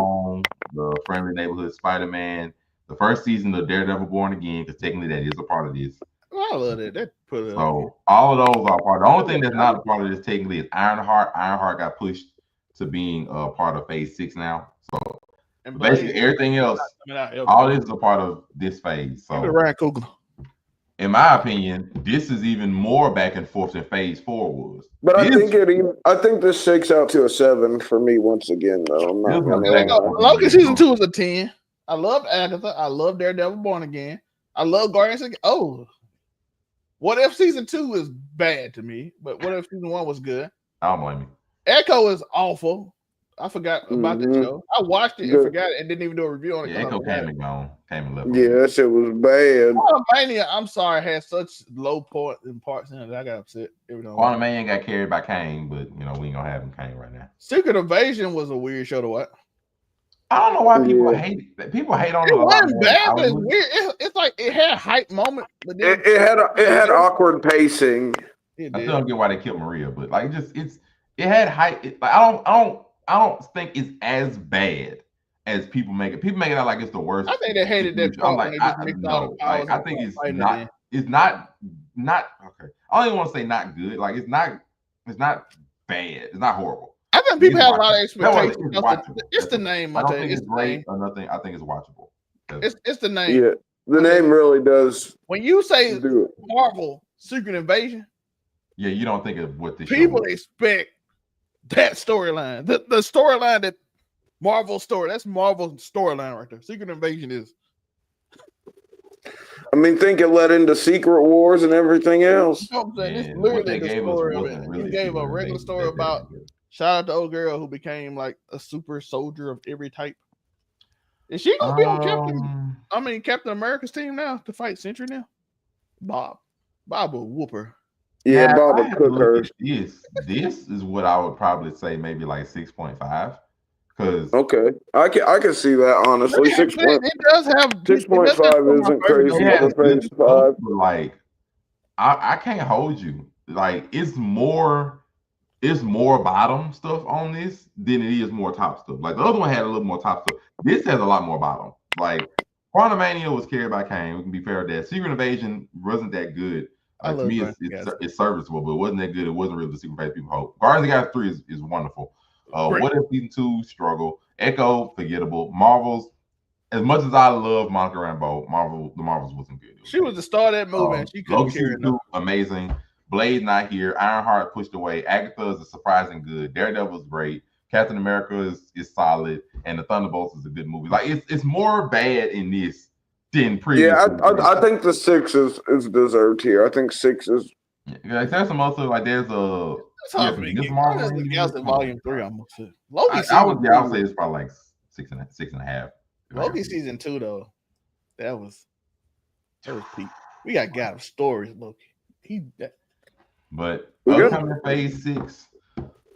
F: The Friendly Neighborhood Spider-Man. The first season of Daredevil Born Again, because technically that is a part of this.
B: I love that.
F: So all of those are part. The only thing that's not a part of this technically is Ironheart. Ironheart got pushed to being a part of Phase 6 now. So basically everything else, all this is a part of this phase. So in my opinion, this is even more back and forth than Phase 4 was.
A: But I think this shakes out to a 7 for me once again, though. I'm not gonna lie.
B: Loki season 2 is a 10. I love Agatha. I love Daredevil Born Again. I love Guardians. What If season 2 is bad to me, but What If season 1 was good.
F: I don't blame you.
B: Echo is awful. I forgot about the show. I watched it and forgot it and didn't even do a review on it.
F: Yeah, Echo came and gone. Came and left.
A: Yeah, that shit was bad.
B: Quantumania, I'm sorry, had such low parts in it that I got upset.
F: Quantumania got carried by Kane, but we ain't gonna have him Kane right now.
B: Secret Invasion was a weird show to watch.
F: I don't know why people hate it. People hate on it.
B: It wasn't bad, but it's weird. It's like it had a hype moment, but then
A: it had awkward pacing.
F: I still don't get why they killed Maria, but like it had hype. I don't think it's as bad as people make it. People make it out like it's the worst.
B: I think they hated that.
F: I'm like, I think it's not. It's not okay. I don't even want to say not good. Like it's not bad. It's not horrible.
B: I think people have a lot of expectations.
F: It's
B: the name.
F: I don't think it's great or nothing. I think it's watchable.
B: It's the name.
A: Yeah, the name really does.
B: When you say Marvel Secret Invasion,
F: yeah, you don't think of what the
B: people expect that storyline. The storyline that Marvel story. That's Marvel's storyline right there. Secret Invasion is.
A: I mean, think it led into Secret Wars and everything else.
B: You know what I'm saying? It's literally the story of it. He gave a regular story about. Shout out to old girl who became like a super soldier of every type. Is she gonna be on Captain America's team now to fight Sentry now? Bob will whoop her.
A: Yeah, Bob will cook her.
F: This is what I would probably say maybe like 6.5. Because
A: I can see that honestly. 6.
B: It does have
A: 6.5 isn't crazy.
F: Yeah, like I can't hold you. Like it's more bottom stuff on this than it is more top stuff. Like the other one had a little more top stuff. This has a lot more bottom. Like Quantumania was carried by Kane. We can be fair with that. Secret Invasion wasn't that good. Like, to me, it's serviceable, but it wasn't that good. It wasn't really the Secret Invasion people hope. Guardians of the Galaxy 3 is wonderful. What If season 2 struggle? Echo forgettable. Marvels. As much as I love Monica Rambeau, the Marvels wasn't good.
B: She was the star of that movie. And she couldn't carry it.
F: Amazing. Blade not here. Ironheart pushed away. Agatha is a surprising good. Daredevil is great. Captain America is solid, and the Thunderbolts is a good movie. Like it's more bad in this than previous.
A: Yeah, I think the 6 is deserved here. I think 6 is.
F: Yeah, there's some also like there's a.
B: This Marvel Volume 3 almost.
F: I would say it's probably like 6.5.
B: Loki season 2 though, that was peak. We got stories, Loki.
F: But upcoming Phase 6,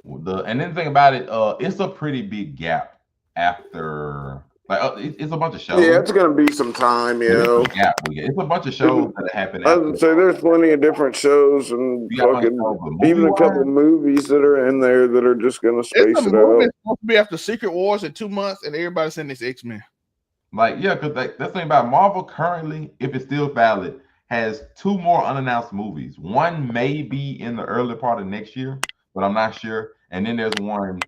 F: and then the thing about it, it's a pretty big gap after. Like it's a bunch of shows.
A: Yeah, it's gonna be some time,
F: It's a bunch of shows that happen.
A: I would say there's plenty of different shows and even a couple movies that are in there that are just gonna space it out.
B: It's supposed to be after Secret Wars in 2 months, and everybody's saying it's X-Men.
F: Like because that's the thing about Marvel currently, if it's still valid, has 2 more unannounced movies. One may be in the early part of next year, but I'm not sure. And then there's one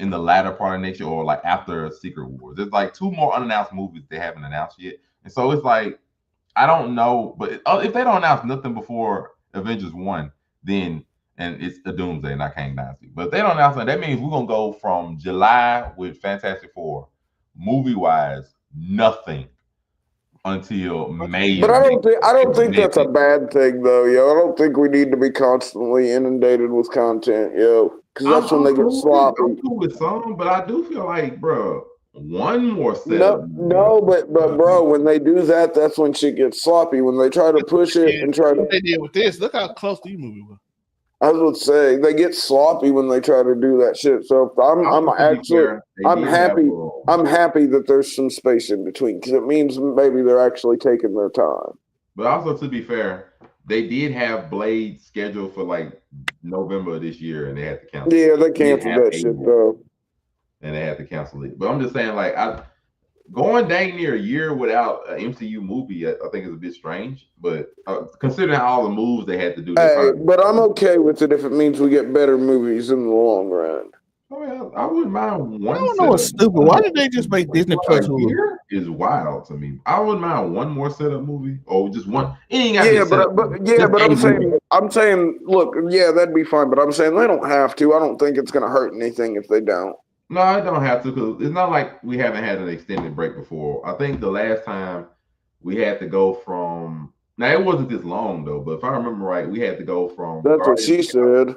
F: in the latter part of next year or like after Secret Wars. There's like 2 more unannounced movies they haven't announced yet. And so it's like, I don't know, but if they don't announce nothing before Avengers 1, then, and it's a Doomsday, not Kang Dynasty. But if they don't announce that, that means we're going to go from July with Fantastic Four, movie-wise, nothing until May.
A: But I don't think that's a bad thing though, yo. I don't think we need to be constantly inundated with content, yo. Because that's when they get sloppy.
F: I'm cool with some, but I do feel like, bro, one more set.
A: No, but bro, when they do that, that's when shit gets sloppy. When they try to push it and try to.
B: They did with this. Look how close the movie was.
A: I would say they get sloppy when they try to do that shit. So I'm happy that there's some space in between because it means maybe they're actually taking their time.
F: But also, to be fair, they did have Blade scheduled for like November of this year, and they had to cancel.
A: Yeah, they canceled that shit though,
F: and they had to cancel it. But I'm just saying, like, going dang near a year without an MCU movie, I think is a bit strange. But considering all the moves they had to do,
A: but I'm okay with it if it means we get better movies in the long run.
F: I wouldn't mind one.
B: I don't know what's stupid. Why did they just make Disney Plus Hulu?
F: is wild to me. I wouldn't mind one more setup movie or just one. It ain't got
A: Yeah,
F: to be a setup movie. Just a movie.
A: I'm saying, look, yeah, that'd be fine, but I'm saying they don't have to. I don't think it's gonna hurt anything if they don't.
F: No, I don't have to because it's not like we haven't had an extended break before. I think the last time we had to go from now it wasn't this long though, but if I remember right, we had to go from
A: That's what she said.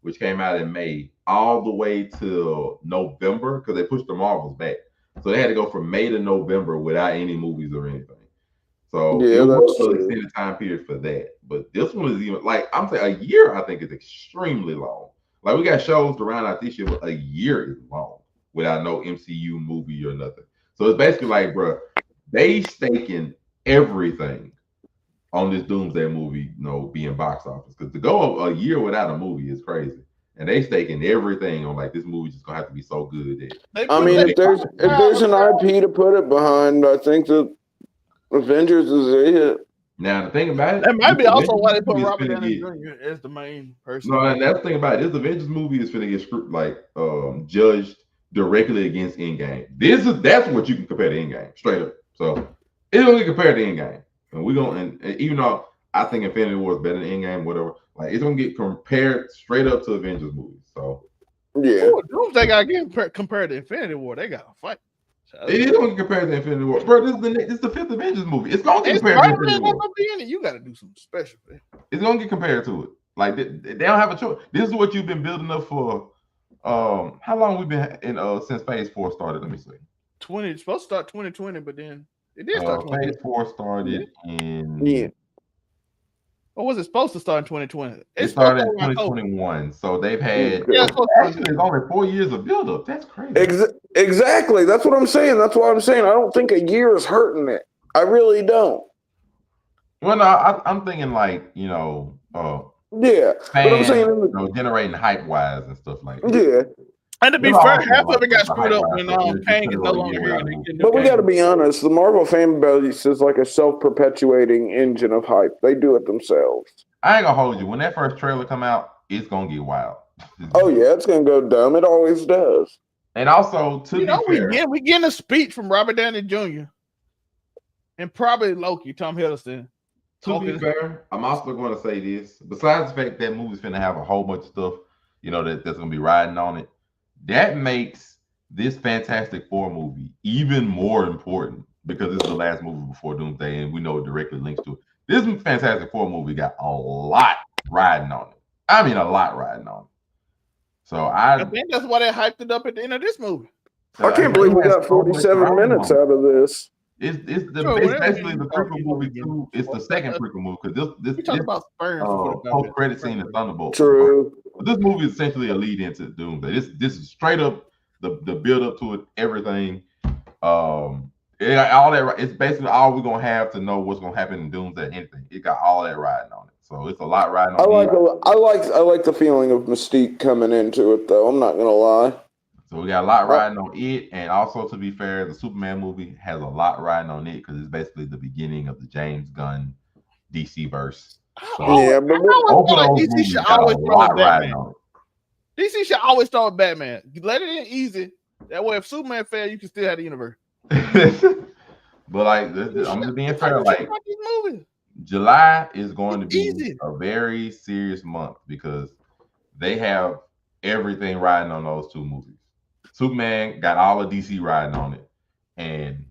F: which came out in May, all the way till November because they pushed the Marvels back. So they had to go from May to November without any movies or anything. So
A: Yeah,
F: it was
A: that's
F: an
A: true.
F: extended time period for that. But this one is even like I'm saying a year. I think is extremely long. Like we got shows to round out this year, but a year is long without no MCU movie or nothing. So it's basically like, bro, they staking everything on this Doomsday movie, being box office. Because to go a year without a movie is crazy. And they staking everything on like this movie just gonna have to be so good that
A: I mean, if there's an IP to put it behind, I think that Avengers is it.
F: Now the thing about it,
B: that might be also why they
F: Avengers
B: put
F: movie is
B: Robert
F: finna
B: Downey
F: get-
B: Jr. as the main person.
F: No, and that's the thing about it. This Avengers movie is finna get judged directly against Endgame. That's what you can compare to Endgame, straight up. So it's gonna get compared to Endgame, and we're gonna and even though I think Infinity War is better than Endgame, whatever, like it's gonna get compared straight up to Avengers movies. So
A: Yeah.
B: Ooh, Doomsday got to get compared to Infinity War. They got to fight.
F: it is gonna get compared to Infinity War, bro. This is the fifth Avengers movie. It's gonna get
B: It's
F: compared to
B: Spider-Man
F: Infinity War.
B: gonna be in it. You got to do something special. Man.
F: It's gonna get compared to it. Like they don't have a choice. This is what you've been building up for. How long we been in since Phase 4 started? Let me see.
B: It's supposed to start 2020, but then it did start 2020.
F: Phase 4 started in.
A: Yeah.
B: Or was it supposed to start in 2020?
F: It started in 2021. So they've had actually it's only 4 years of buildup. That's crazy.
A: Exactly. That's what I'm saying. That's why I'm saying I don't think a year is hurting it. I really don't.
F: Well, no, I'm thinking like
A: yeah.
F: fans,
A: But I'm saying
F: generating hype wise and stuff like that.
A: Yeah.
B: And to be fair, half of it got screwed up when Kang is no longer here.
A: But we got to be honest. The Marvel fan base is like a self-perpetuating engine of hype. They do it themselves.
F: I ain't gonna hold you. When that first trailer come out, it's gonna get wild.
A: Oh yeah, it's gonna go dumb. It always does.
F: And also, to be fair,
B: we getting a speech from Robert Downey Jr. and probably Loki, Tom Hiddleston.
F: To be fair, I'm also going to say this. Besides the fact that movie's finna have a whole bunch of stuff, that's gonna be riding on it. That makes this Fantastic Four movie even more important because it's the last movie before Doomsday, and we know it directly links to it. This Fantastic Four movie got a lot riding on it. I mean, a lot riding on it. So I
B: think that's why they hyped it up at the end of this movie.
A: I can't believe we got 47 minutes out of this.
F: It's basically the prequel movie too. It's the second prequel movie because this post credit scene in Thunderbolts.
A: True.
F: This movie is essentially a lead into Doomsday. This is straight up the build up to it, everything. All that. It's basically all we're gonna have to know what's gonna happen in Doomsday. Anything. It got all that riding on it. So it's a lot riding on it.
A: I like the feeling of Mystique coming into it though. I'm not gonna lie.
F: So we got a lot riding on it, and also to be fair, the Superman movie has a lot riding on it because it's basically the beginning of the James Gunn DC verse. So
A: yeah, but
B: DC should always throw Batman. DC should always throw a Batman. Let it in easy. That way, if Superman fails, you can still have the universe.
F: But like, I'm just being fair. Like, July is going to be a very serious month because they have everything riding on those two movies. Superman got all of DC riding on it, and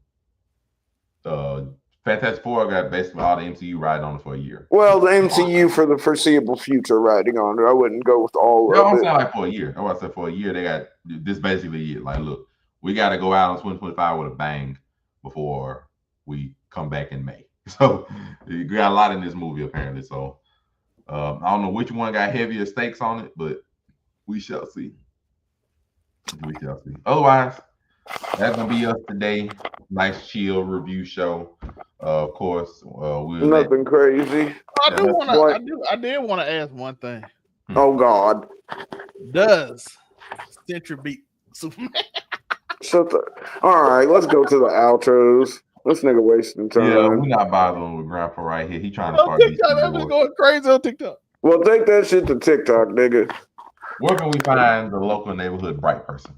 F: Fantastic Four got basically all the MCU riding on it for a year.
A: Well, the MCU for the foreseeable future riding on it. I wouldn't go with all of it.
F: I'm saying like for a year. I said for a year they got this basically it. Like, look, we got to go out on 2025 with a bang before we come back in May. So you got a lot in this movie apparently. So I don't know which one got heavier stakes on it, but we shall see. We shall see. Otherwise, that's gonna be us today. Nice chill review show. Of course,
A: nothing crazy.
B: I did want to ask one thing.
A: Oh God.
B: Does Sentry beat Superman?
A: All right, let's go to the outros. This nigga wasting time.
F: Yeah, we're not bothering with Grandpa right here. He trying to start
B: TikTok. I'm just going crazy on TikTok.
A: Well, take that shit to TikTok, nigga.
F: Where can we find the local neighborhood bright person?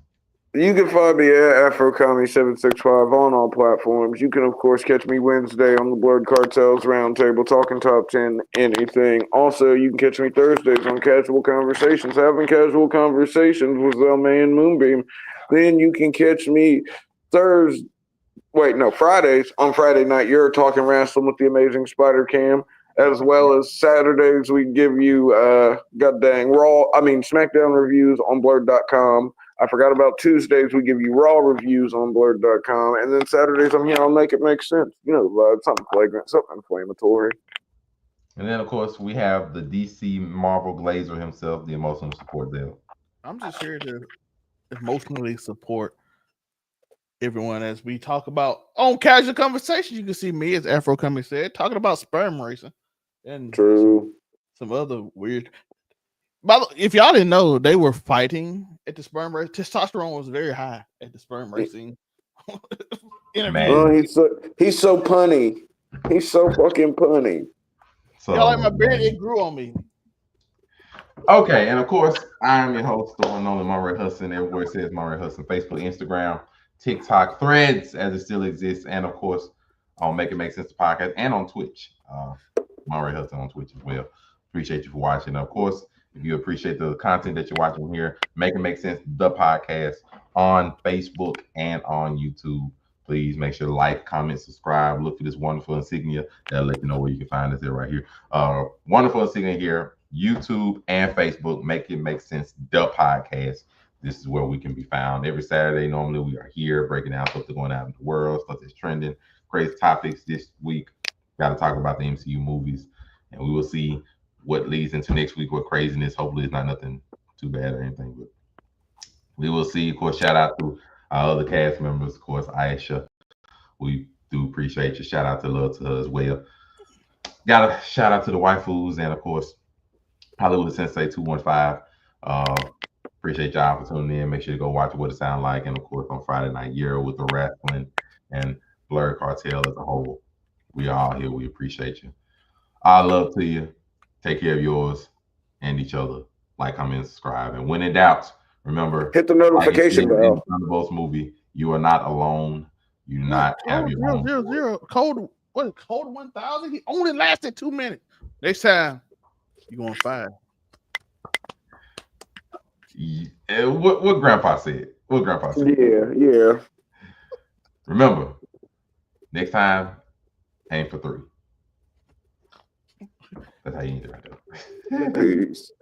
A: You can find me at AfroComedy765 on all platforms. You can, of course, catch me Wednesday on the Blurred Cartels Roundtable talking top 10 anything. Also, you can catch me Thursdays on Casual Conversations, having casual conversations with Zelma and Moonbeam. Then you can catch me Fridays on Friday night. You're talking wrestling with the amazing Spider Cam. As well as Saturdays, we give you SmackDown reviews on Blurred.com. I forgot about Tuesdays, we give you Raw reviews on Blurred.com. And then Saturdays, I'm here on Make It Make Sense. Something flagrant, something inflammatory.
F: And then, of course, we have the DC Marvel Glazer himself, the emotional support there.
B: I'm just here to emotionally support everyone as we talk about on Casual Conversations. You can see me, as Afro Coming said, talking about sperm racing and
A: True.
B: some other weird. If y'all didn't know, they were fighting at the sperm race. Testosterone was very high at the sperm racing interview.
A: Oh, he's so punny. He's so fucking punny.
F: So,
B: y'all like my beard? It grew on me.
F: Okay, and of course, I'm your host, the one and only Monray Hudson. Everywhere says Monray Hudson. Facebook, Instagram, TikTok, Threads, as it still exists, and of course, on Make It Make Sense podcast and on Twitch. Monray Hudson on Twitch as well. Appreciate you for watching. Of course, if you appreciate the content that you're watching here, Make It Make Sense, the podcast on Facebook and on YouTube. Please make sure to like, comment, subscribe. Look for this wonderful insignia that'll let you know where you can find us. There right here. Wonderful insignia here. YouTube and Facebook. Make It Make Sense, the podcast. This is where we can be found every Saturday. Normally, we are here breaking down stuff that's going on in the world, stuff that's trending, crazy topics. This week, got to talk about the MCU movies, and we will see what leads into next week with craziness. Hopefully, it's not nothing too bad or anything, but we will see. Of course, shout out to our other cast members. Of course, Aisha, we do appreciate you. Shout out to love to her as well. Got a shout out to the waifus, and of course, Hollywood Sensei 215. Appreciate y'all for tuning in. Make sure to go watch What It Sound Like, and of course on Friday Night Euro with the wrestling and Blurred Cartel as a whole. We are all here. We appreciate you. Our love to you. Take care of yours and each other. Like, comment, subscribe, and when in doubt, remember,
A: hit the notification bell.
F: Thunderbolts movie. You are not alone. You do not have your own.
B: 000. Code 1000. He only lasted 2 minutes. Next time, you're going 5.
F: Yeah, what Grandpa said. What Grandpa said.
A: Yeah.
F: Remember, next time, aim for 3. That's how you need it right there.
A: Peace.